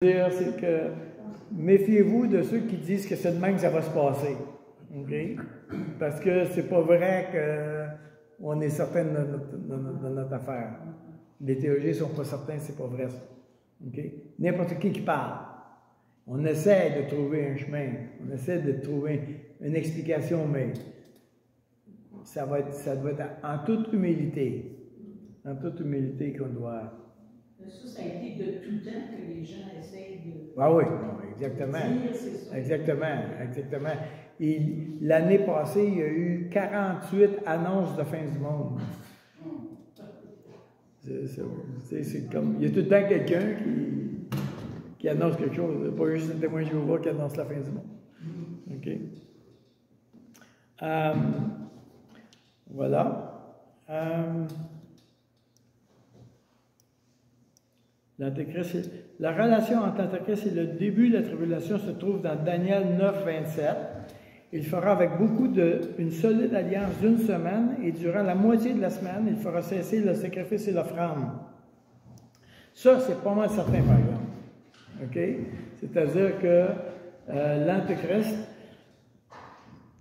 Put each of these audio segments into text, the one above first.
Dire, c'est que méfiez-vous de ceux qui disent que c'est de même que ça va se passer. Okay? Parce que c'est pas vrai qu'on est certain de notre affaire. Les théologiens ne sont pas certains, c'est pas vrai ça. Okay? N'importe qui parle. On essaie de trouver un chemin, on essaie de trouver une explication, mais ça doit être en toute humilité. En toute humilité qu'on doit. Ça a été de tout temps que les gens essayent de. Ah oui, exactement. Exactement. L'année passée, il y a eu 48 annonces de fin du monde. C'est comme. Il y a tout le temps quelqu'un qui annonce quelque chose. Pas juste un témoin Jéhovah qui annonce la fin du monde. OK? Voilà. L'Antéchrist, la relation entre l'Antéchrist et le début de la tribulation se trouve dans Daniel 9, 27. Il fera avec beaucoup une solide alliance d'une semaine et durant la moitié de la semaine, il fera cesser le sacrifice et l'offrande. Ça, c'est pas mal certain, par exemple. OK? C'est-à-dire que l'Antéchrist,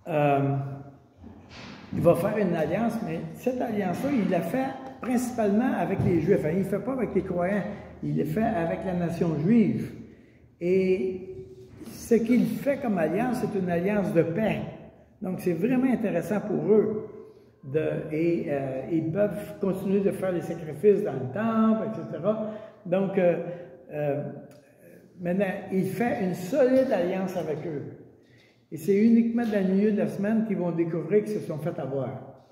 il va faire une alliance, mais cette alliance-là, il la fait principalement avec les Juifs. Il ne fait pas avec les croyants. Il le fait avec la nation juive. Et ce qu'il fait comme alliance, c'est une alliance de paix. Donc, c'est vraiment intéressant pour eux. Ils peuvent continuer de faire les sacrifices dans le temple, etc. Donc, maintenant, il fait une solide alliance avec eux. Et c'est uniquement dans le milieu de la semaine qu'ils vont découvrir qu'ils se sont fait avoir.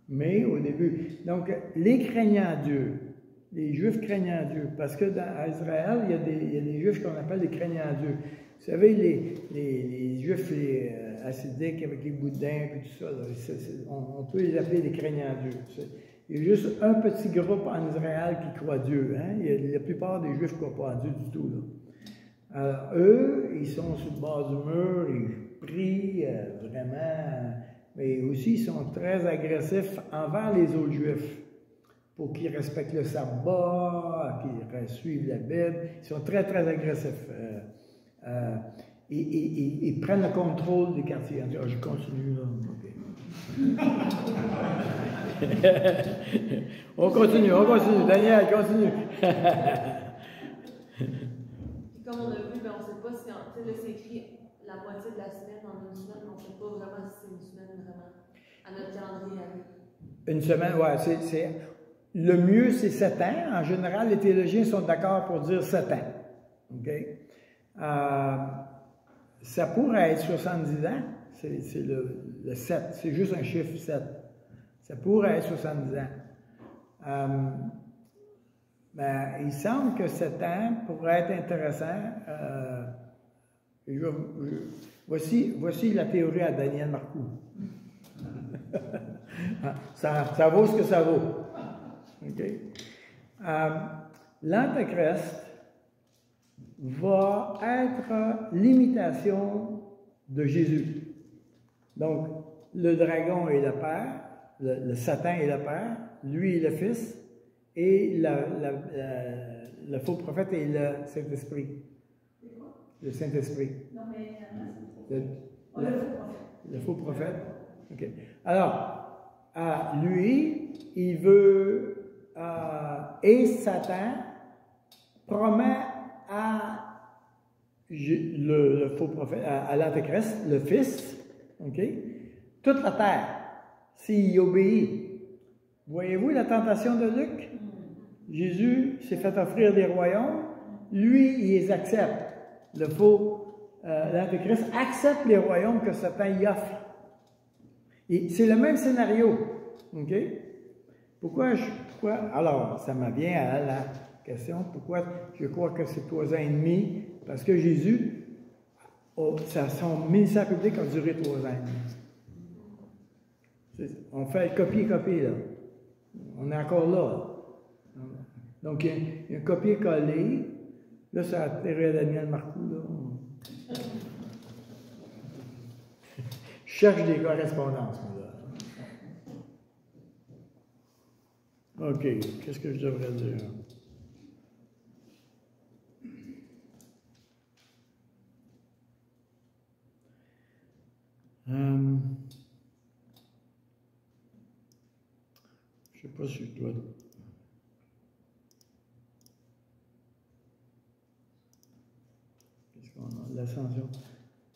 Mais au début. Donc, les craignants Dieu, les Juifs craignant Dieu, parce que à Israël, il y a des Juifs qu'on appelle les craignants Dieu. Vous savez, les Juifs hassidiques avec les boudins et tout ça, là, on peut les appeler les craignants Dieu. Il y a juste un petit groupe en Israël qui croit Dieu. Hein? La plupart des Juifs ne croient pas à Dieu du tout. Là. Alors, eux, ils sont sur le bord du mur, ils prient vraiment, mais aussi ils sont très agressifs envers les autres Juifs. Pour qu'ils respectent le sabbat, qu'ils suivent la Bible. Ils sont très, très agressifs. Ils prennent le contrôle des quartiers. Je continue là. Okay. on continue. Daniel, continue. Comme on a vu, on ne sait pas si, là, c'est écrit la moitié de la semaine en une semaine, mais on ne sait pas vraiment si c'est une semaine vraiment à notre calendrier. Une semaine, ouais, le mieux, c'est 7 ans. En général, les théologiens sont d'accord pour dire 7 ans. OK? Ça pourrait être 70 ans. C'est le 7. C'est juste un chiffre 7. Ça pourrait être 70 ans. Il semble que 7 ans pourrait être intéressant. Voici la théorie à Daniel Marcoux. ça vaut ce que ça vaut. Okay. L'Antéchrist va être l'imitation de Jésus. Donc, le dragon est le Père, le Satan est le Père, lui est le Fils, et le faux prophète est le Saint-Esprit. Le Saint-Esprit. Non, mais. Le faux prophète. OK. Alors, lui, il veut. Et Satan promet à le faux prophète, à l'Antéchrist, le Fils, okay, toute la terre, s'il y obéit. Voyez-vous la tentation de Luc? Jésus s'est fait offrir des royaumes, lui, il les accepte. L'Antéchrist accepte les royaumes que Satan y offre. Et c'est le même scénario. OK? Pourquoi? Alors, ça me vient à la question, pourquoi je crois que c'est 3 ans et demi? Parce que Jésus, son ministère public a duré 3 ans et demi. On fait le copier-copier, là. On est encore là. Donc, il y a un copier-coller. Là, ça a atterri à Daniel Marcoux, là. Je cherche des correspondances, moi, là. OK. Qu'est-ce que je devrais dire? pas si je dois. Qu'est-ce qu'on a? L'ascension.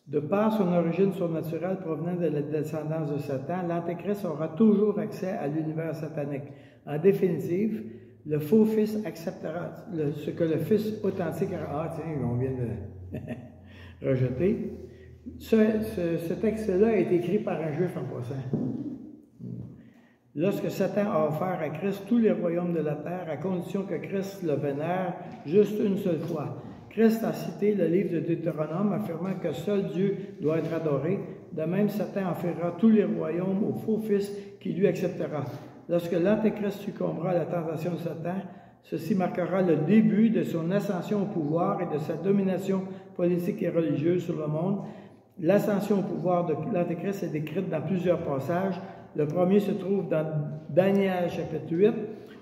De par son origine surnaturelle provenant de la descendance de Satan, l'Antéchrist aura toujours accès à l'univers satanique. En définitive, le faux fils acceptera ce que le fils authentique a. Ah, tiens, on vient de rejeter. Ce texte-là est écrit par un juif en passant. Lorsque Satan a offert à Christ tous les royaumes de la terre, à condition que Christ le vénère juste une seule fois. Christ a cité le livre de Deutéronome, affirmant que seul Dieu doit être adoré. De même, Satan offrira tous les royaumes au faux fils qui lui acceptera. Lorsque l'Antéchrist succombera à la tentation de Satan, ceci marquera le début de son ascension au pouvoir et de sa domination politique et religieuse sur le monde. L'ascension au pouvoir de l'Antéchrist est décrite dans plusieurs passages. Le premier se trouve dans Daniel chapitre 8.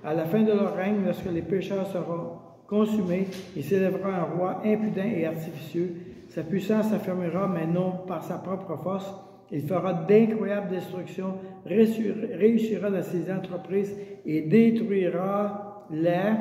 À la fin de leur règne, lorsque les pécheurs seront consumés, il s'élèvera un roi impudent et artificieux. Sa puissance s'affirmera, mais non par sa propre force. Il fera d'incroyables destructions, réussira dans ses entreprises et détruira les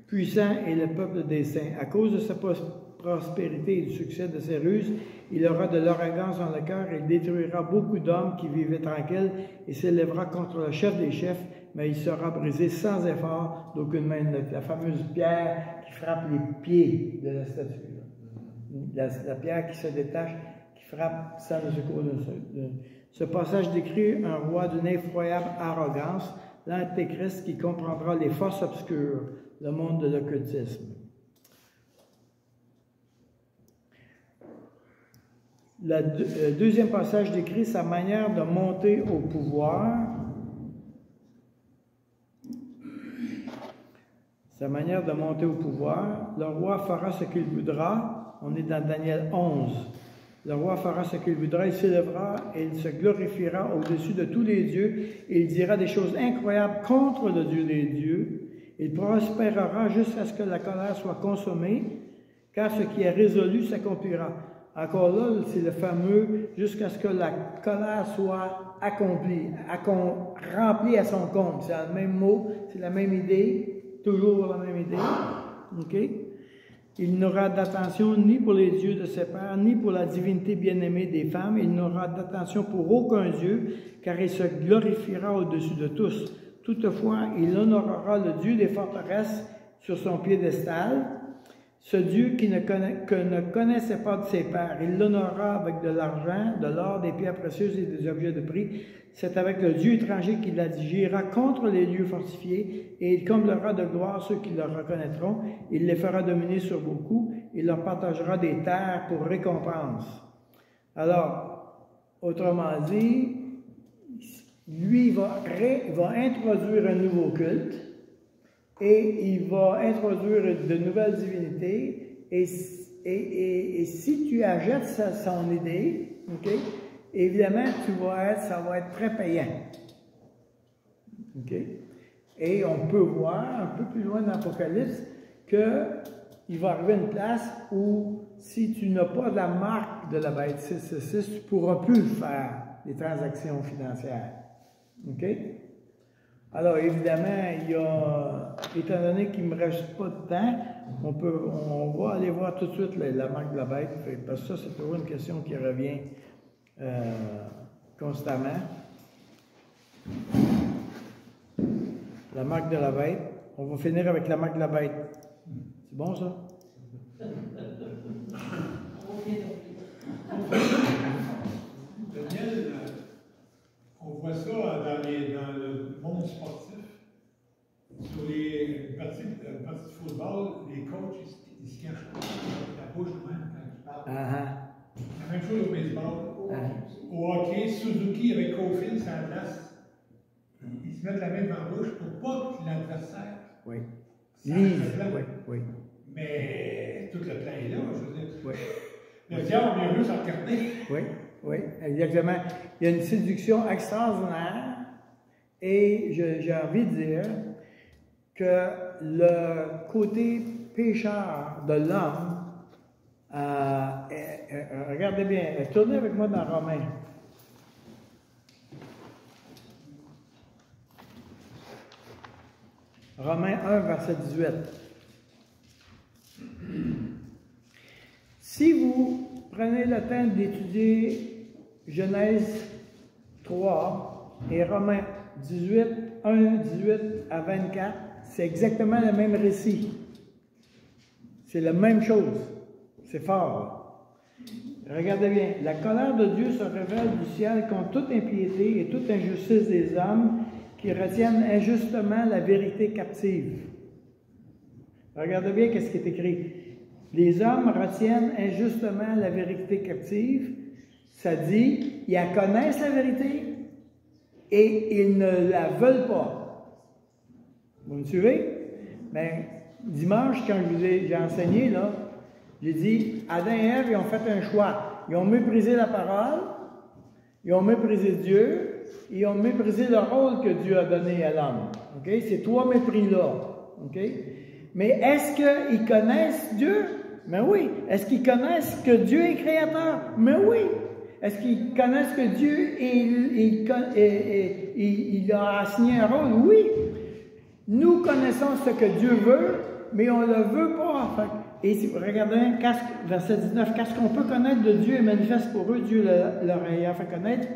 puissants et le peuple des saints. À cause de sa prospérité et du succès de ses ruses, il aura de l'arrogance dans le cœur et il détruira beaucoup d'hommes qui vivaient tranquilles et s'élèvera contre le chef des chefs, mais il sera brisé sans effort d'aucune main. La fameuse pierre qui frappe les pieds de la statue. La pierre qui se détache, qui frappe sans le secours d'un. Ce passage décrit un roi d'une effroyable arrogance, l'Antéchrist qui comprendra les forces obscures, le monde de l'occultisme. Le deuxième passage décrit sa manière de monter au pouvoir. Sa manière de monter au pouvoir. Le roi fera ce qu'il voudra. On est dans Daniel 11. Le roi fera ce qu'il voudra, il s'élèvera et il se glorifiera au-dessus de tous les dieux. Et il dira des choses incroyables contre le Dieu des dieux. Il prospérera jusqu'à ce que la colère soit consommée, car ce qui est résolu s'accomplira. Encore là, c'est le fameux « jusqu'à ce que la colère soit accomplie, remplie à son compte ». C'est le même mot, c'est la même idée, toujours la même idée. OK? Il n'aura d'attention ni pour les dieux de ses pères, ni pour la divinité bien-aimée des femmes. Il n'aura d'attention pour aucun dieu, car il se glorifiera au-dessus de tous. Toutefois, il honorera le Dieu des forteresses sur son piédestal, ce Dieu qui ne connaissait pas de ses pères. Il l'honorera avec de l'argent, de l'or, des pierres précieuses et des objets de prix. C'est avec le Dieu étranger qu'il agira contre les lieux fortifiés, et il comblera de gloire ceux qui le reconnaîtront. Il les fera dominer sur beaucoup, il leur partagera des terres pour récompense. Alors, autrement dit, lui va introduire un nouveau culte et il va introduire de nouvelles divinités et si tu achètes son idée, okay, évidemment, ça va être très payant. Okay? Et on peut voir un peu plus loin dans l'Apocalypse qu'il va arriver une place où si tu n'as pas la marque de la bête 666, tu ne pourras plus faire des transactions financières. OK? Alors, évidemment, étant donné qu'il ne me reste pas de temps, on va aller voir tout de suite la marque de la bête, parce que ça, c'est toujours une question qui revient constamment. La marque de la bête. On va finir avec la marque de la bête. C'est bon, ça? Daniel, on voit ça dans le monde sportif. Sur les parties de football, les coachs, ils se cachent la bouche même quand ils parlent. La même chose au baseball. Au hockey, Suzuki avec Caulfield, c'est la place. Ils se mettent la main dans la bouche pour pas que l'adversaire. Oui. Oui. Mais tout le plan est là, je veux dire. Oui. Le diable vient juste en regarder. Oui, exactement. Il y a une séduction extraordinaire et j'ai envie de dire que le côté pécheur de l'homme Regardez bien, tournez avec moi dans Romains. Romains 1, verset 18. Si vous prenez le temps d'étudier Genèse 3 et Romains 18, 1, 18 à 24, c'est exactement le même récit. C'est la même chose. C'est fort. Regardez bien. La colère de Dieu se révèle du ciel contre toute impiété et toute injustice des hommes qui retiennent injustement la vérité captive. Regardez bien qu'est-ce qui est écrit. Les hommes retiennent injustement la vérité captive. Ça dit, ils connaissent la vérité et ils ne la veulent pas. Vous me suivez? Mais dimanche, quand j'ai enseigné, là, j'ai dit, Adam et Ève, ils ont fait un choix. Ils ont méprisé la parole, ils ont méprisé Dieu, ils ont méprisé le rôle que Dieu a donné à l'homme. Okay? Ces trois mépris-là. Okay? Mais est-ce qu'ils connaissent Dieu? Mais oui. Est-ce qu'ils connaissent que Dieu est créateur? Mais oui. Est-ce qu'ils connaissent que Dieu il a assigné un rôle? Oui. Nous connaissons ce que Dieu veut, mais on ne le veut pas. Et si vous regardez verset 19, qu'est-ce qu'on peut connaître de Dieu est manifeste pour eux, Dieu leur ayant fait connaître.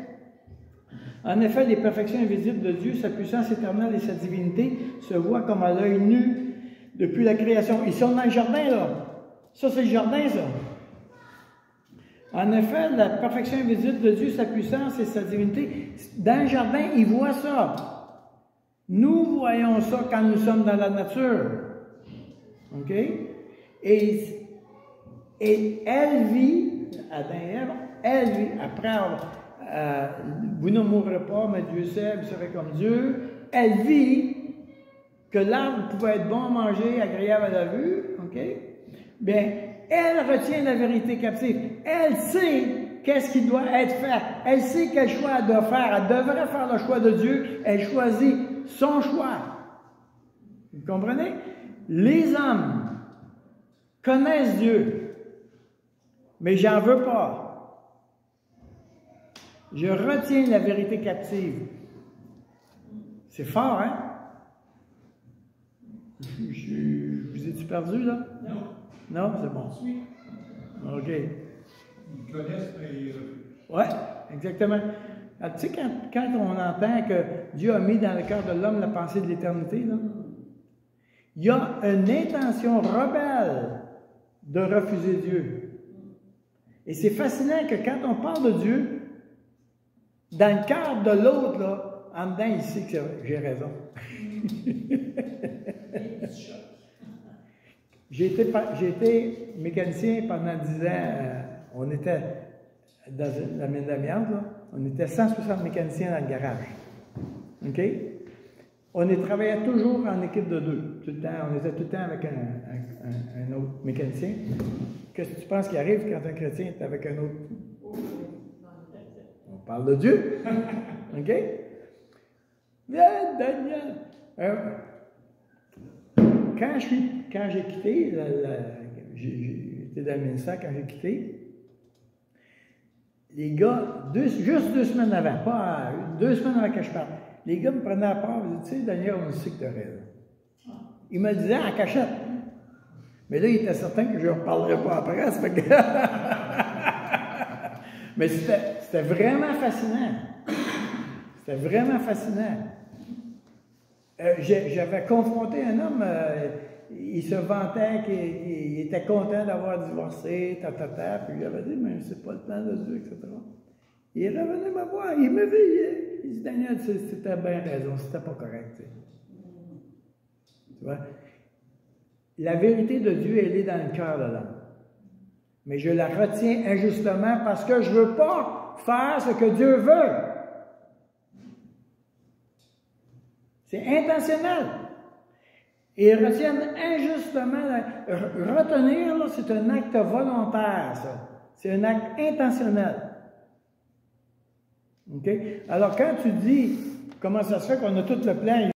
En effet, les perfections invisibles de Dieu, sa puissance éternelle et sa divinité se voient comme à l'œil nu depuis la création. Ils sont dans le jardin, là. Ça, c'est le jardin, ça. En effet, la perfection invisible de Dieu, sa puissance et sa divinité, dans le jardin, ils voient ça. Nous voyons ça quand nous sommes dans la nature. OK? Et elle vit, Adam et Ève, elle vit, après vous ne mourrez pas, mais Dieu sait, vous serez comme Dieu. Elle vit que l'arbre pouvait être bon à manger, agréable à la vue. OK? Bien, elle retient la vérité captive. Elle sait qu'est-ce qui doit être fait. Elle sait quel choix elle doit faire. Elle devrait faire le choix de Dieu. Elle choisit son choix. Vous comprenez? Les hommes connaissent Dieu, mais j'en veux pas. Je retiens la vérité captive. C'est fort, hein? Vous ai-tu perdu, là? Non. Non, c'est bon. OK. Ils connaissent, mais ils refusent. Oui, exactement. Alors, tu sais, quand on entend que Dieu a mis dans le cœur de l'homme la pensée de l'éternité, là, il y a une intention rebelle de refuser Dieu. Et c'est fascinant que quand on parle de Dieu, dans le cœur de l'autre, là, en dedans, il sait que j'ai raison. J'ai été mécanicien pendant 10 ans. On était dans la mine d'amiante, là. On était 160 mécaniciens dans le garage. OK? On travaillait toujours en équipe de 2. Tout le temps, on était tout le temps avec un autre mécanicien. Qu'est-ce que tu penses qui arrive quand un chrétien est avec un autre? On parle de Dieu. OK? Daniel! Quand j'ai quitté, j'étais dans le ministère quand j'ai quitté, les gars, juste 2 semaines avant, pas 2 semaines avant que je parte, les gars me prenaient à part et me disaient, tu sais, Daniel, on sait que tu as raison. Ils me le disaient en cachette. Mais là, il était certain que je ne reparlerais pas après. Ça fait que... Mais c'était vraiment fascinant. C'était vraiment fascinant. J'avais confronté un homme, il se vantait qu'il était content d'avoir divorcé, puis j'avais dit, mais c'est pas le plan de Dieu, etc. Il est revenu me voir, il me veillait. Il dit, Daniel, c'était bien raison, c'était pas correct. Tu vois? La vérité de Dieu, elle est dans le cœur de l'homme. Mais je la retiens injustement parce que je ne veux pas faire ce que Dieu veut. C'est intentionnel. Et ils retiennent injustement. Retenir, là, c'est un acte volontaire, ça. C'est un acte intentionnel. OK? Alors, quand tu dis comment ça se fait qu'on a tout le plan